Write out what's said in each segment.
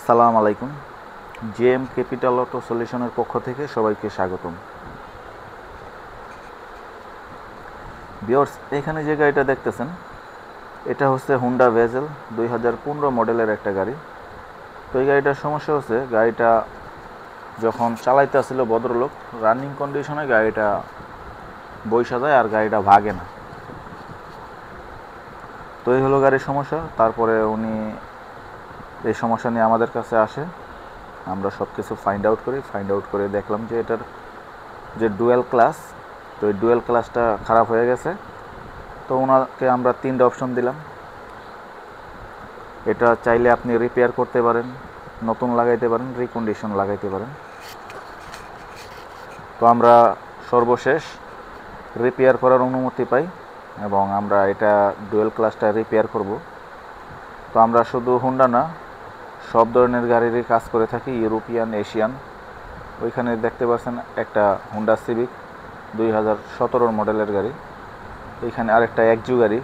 সালাম আলাইকুম। JM capital auto সলিউশনের পক্ষ থেকে সবাইকে স্বাগতম। ভিউয়ার্স, এখানে যে গাড়িটা দেখতেছেন এটা হচ্ছে হুন্ডা ভেজেল 2015 মডেলের একটা গাড়ি। তো এই গাড়িটার সমস্যা হচ্ছে গাড়িটা যখন চালাইতে আসছিল ভদ্রলোক রানিং কন্ডিশনে গাড়িটা বইসা যায় আর গাড়িটা ভাগে না। তো এই হলো গাড়ির সমস্যা। তারপরে উনি এই সমস্যা নিয়ে আমাদের কাছে আসে, আমরা সব কিছু ফাইন্ড আউট করে দেখলাম যে এটার যে ডুয়েল ক্লাস, তো এই ডুয়েল ক্লাসটা খারাপ হয়ে গেছে। তো ওনাকে আমরা 3টা অপশন দিলাম। এটা চাইলে আপনি রিপেয়ার করতে পারেন, নতুন লাগাইতে পারেন, রিকন্ডিশন লাগাইতে পারেন। তো আমরা সর্বশেষ রিপেয়ার করার অনুমতি পাই এবং আমরা এটা ডুয়েল ক্লাসটা রিপেয়ার করব। তো আমরা শুধু হুন্ডা না, সব ধরনের গাড়িরই কাজ করে থাকি, ইউরোপিয়ান, এশিয়ান। ওইখানে দেখতে পাচ্ছেন একটা হুন্ডা সিভিক 2017 মডেলের গাড়ি, এইখানে আরেকটা একজু গাড়ি,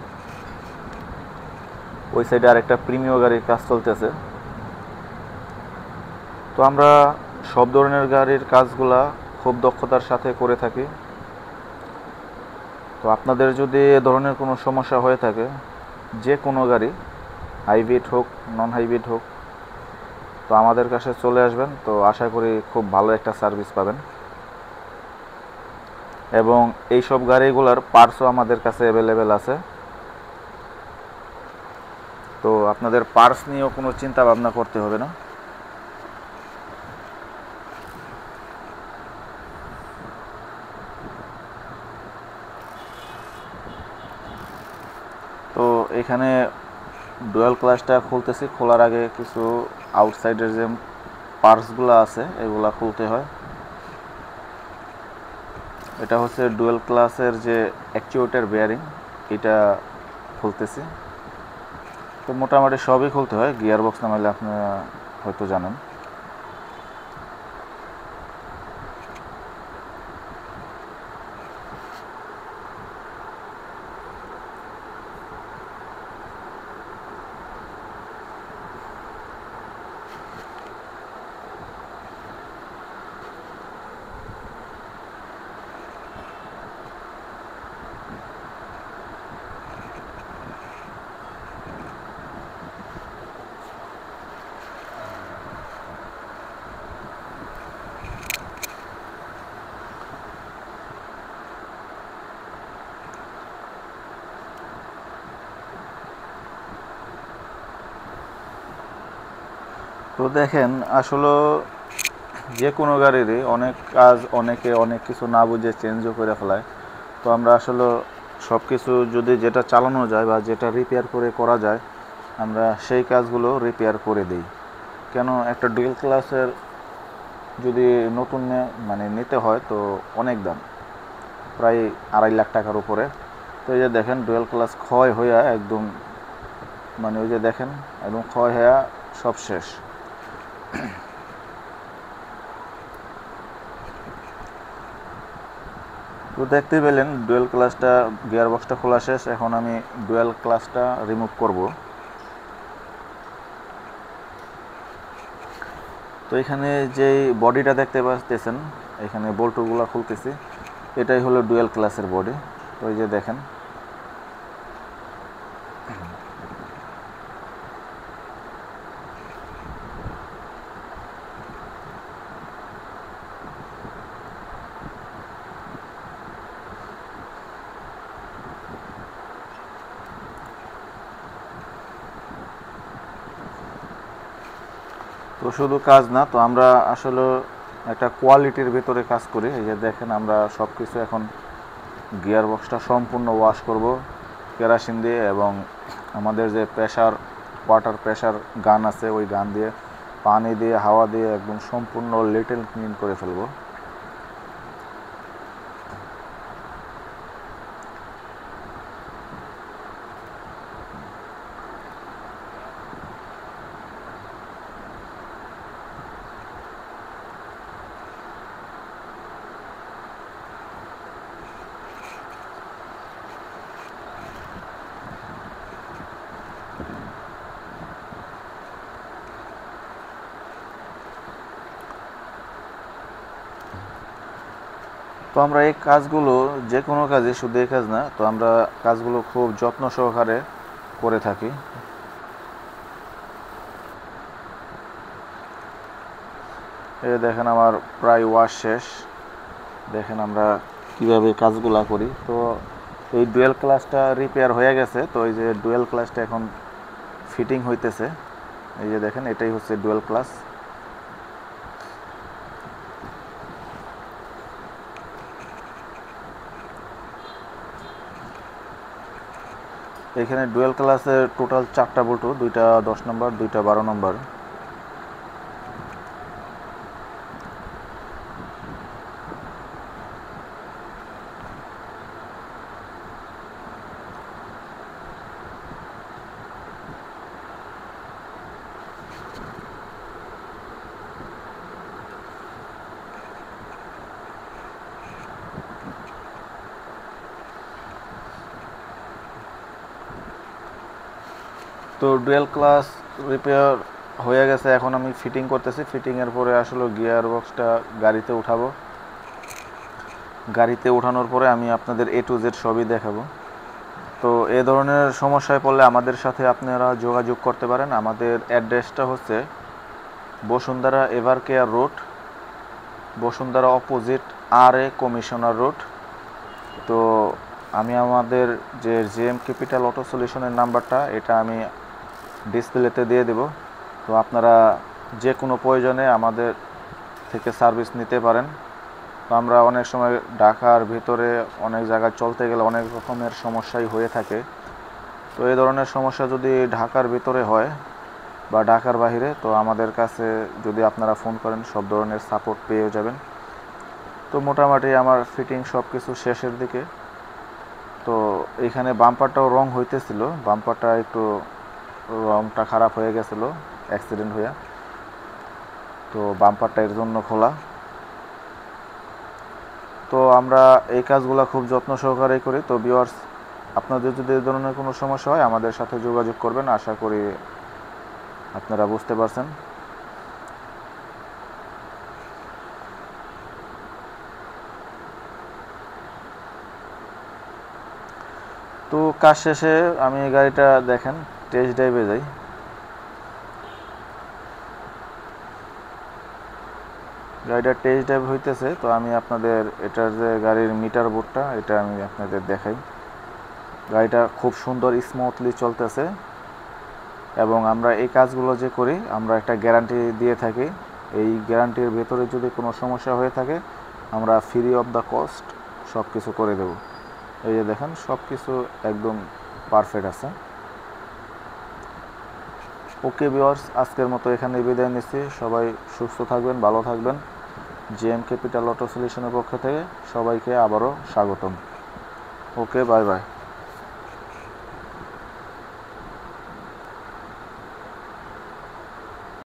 ওই সাইডে আরেকটা প্রিমিয় গাড়ির কাজ চলতেছে। তো আমরা সব ধরনের গাড়ির কাজগুলা খুব দক্ষতার সাথে করে থাকি। তো আপনাদের যদি এ ধরনের কোনো সমস্যা হয়ে থাকে, যে কোনো গাড়ি, হাইব্রিড হোক নন হাইব্রিড হোক, তো আমাদের কাছে চলে আসবেন। তো আশা করি খুব ভালো একটা সার্ভিস পাবেন এবং এই সব গাড়িগুলোর পার্টসও আমাদের কাছে অ্যাভেলেবেল আছে। তো আপনাদের পার্টস নিয়েও কোনো চিন্তা ভাবনা করতে হবে না। তো এখানে ডুয়াল ক্লাসটা খুলতেছি, খোলার আগে কিছু আউটসাইডের যে পার্টসগুলো আছে এগুলা খুলতে হয়। এটা হচ্ছে ডুয়াল ক্লাসের যে অ্যাকচুয়েটর বেয়ারিং, এটা খুলতেছি। তো মোটামুটি সবই খুলতে হয়, গিয়ার বক্স নামাইলে আপনারা হয়তো জানেন। তো দেখেন, আসলে যে কোনো গাড়িরই অনেক কাজ অনেকে অনেক কিছু না বুঝে চেঞ্জও করে ফেলায়। তো আমরা আসলে সব কিছু যদি যেটা চালানো যায় বা যেটা রিপেয়ার করে করা যায়, আমরা সেই কাজগুলো রিপেয়ার করে দিই। কেন, একটা ডুয়েল ক্লাসের যদি নতুন মানে নিতে হয় তো অনেক দাম, প্রায় 2.5 লাখ টাকার উপরে। তো এই যে দেখেন ডুয়েল ক্লাস ক্ষয় হইয়া একদম, মানে ওই যে দেখেন একদম ক্ষয় হইয়া সব শেষ। তো দেখতে পেলেন ডুয়েল ক্লাসটা, গিয়ার বক্সটা খোলা শেষ। এখন আমি ডুয়েল ক্লাসটা রিমুভ করব। তো এখানে যেই বডিটা দেখতে পাচ্ছেন, এখানে বল্টুগুলো খুলতেছি, এটাই হলো ডুয়েল ক্লাসের বডি। তো এই যে দেখেন, তো শুধু কাজ না, তো আমরা আসলে একটা কোয়ালিটির ভিতরে কাজ করি। এই যে দেখেন, আমরা সব কিছু এখন গিয়ার বক্সটা সম্পূর্ণ ওয়াশ করব কেরাসিন দিয়ে এবং আমাদের যে প্রেশার, ওয়াটার প্রেশার গান আছে, ওই গান দিয়ে, পানি দিয়ে, হাওয়া দিয়ে একদম সম্পূর্ণ লিটল ক্লিন করে ফেলবো। আমরা এই কাজগুলো যে কোনো কাজে, শুধু এই কাজ না, তো আমরা কাজগুলো খুব যত্ন সহকারে করে থাকি। এই দেখেন আমার প্রায় ওয়াশ শেষ। দেখেন আমরা কিভাবে কাজগুলা করি। তো এই ডুয়েল ক্লাসটা রিপেয়ার হয়ে গেছে, তো এই যে ডুয়েল ক্লাসটা এখন ফিটিং হইতেছে। এই যে দেখেন এটাই হচ্ছে ডুয়েল ক্লাস। এখানে ডুয়েল ক্লাসের টোটাল 4টা বল্টু, 2টা 10 নম্বর, 2টা 12 নম্বর। তো ডুয়েল ক্লাস রিপেয়ার হয়ে গেছে, এখন আমি ফিটিং করতেছি। ফিটিংয়ের পরে আসলে গিয়ার বক্সটা গাড়িতে উঠাবো। গাড়িতে উঠানোর পরে আমি আপনাদের A to Z সবই দেখাবো। তো এ ধরনের সমস্যায় পড়লে আমাদের সাথে আপনারা যোগাযোগ করতে পারেন। আমাদের অ্যাড্রেসটা হচ্ছে Bashundhara ever care road, Bashundhara opposite RA commissioner road. তো আমি আমাদের যে JM ক্যাপিটাল অটো সলিউশনের নাম্বারটা, এটা আমি ডিসপ্লেতে দিয়ে দেব। তো আপনারা যে কোনো প্রয়োজনে আমাদের থেকে সার্ভিস নিতে পারেন। তো আমরা অনেক সময় ঢাকার ভিতরে অনেক জায়গায় চলতে গেলে অনেক রকমের সমস্যাই হয়ে থাকে। তো এই ধরনের সমস্যা যদি ঢাকার ভিতরে হয় বা ঢাকার বাইরে, তো আমাদের কাছে যদি আপনারা ফোন করেন সব ধরনের সাপোর্ট পেয়ে যাবেন। তো মোটামুটি আমার ফিটিং সব কিছু শেষের দিকে। তো এইখানে বাম্পারটাও রং হইতেছিল, বাম্পারটা একটু রংটা খারাপ হয়ে গেছিলো অ্যাক্সিডেন্ট হয়ে, তো বাম্পারটা এর জন্য খোলা। তো আমরা এই কাজগুলো খুব যত্ন সহকারে করি। তো ভিউয়ার্স, আপনাদের যদি এই ধরনের কোনো সমস্যা হয় আমাদের সাথে যোগাযোগ করবেন, আশা করি আপনারা বুঝতে পারছেন। তো কাজ শেষে আমি গাড়িটা দেখেন টেস্ট ড্রাইভে যাই। গাড়িটা টেস্ট ড্রাইভ হইতেছে, তো আমি আপনাদের এটার যে গাড়ির মিটার বোর্ডটা, এটা আমি আপনাদের দেখাই। গাড়িটা খুব সুন্দর স্মুথলি চলতেছে, এবং আমরা এই কাজগুলো যে করি আমরা একটা গ্যারান্টি দিয়ে থাকি। এই গ্যারান্টির ভেতরে যদি কোনো সমস্যা হয়ে থাকে আমরা ফ্রি অফ দ্য কস্ট সব কিছু করে দেব। এই যে দেখেন সব কিছু একদম পারফেক্ট আছে। ওকে ভিউয়ার্স, আজকের মতো এখানে বিদায় নিচ্ছি। সবাই সুস্থ থাকবেন, ভালো থাকবেন। JM ক্যাপিটাল অটো সলিউশনের পক্ষ থেকে সবাইকে আবারও স্বাগতম। ওকে, বাই বাই।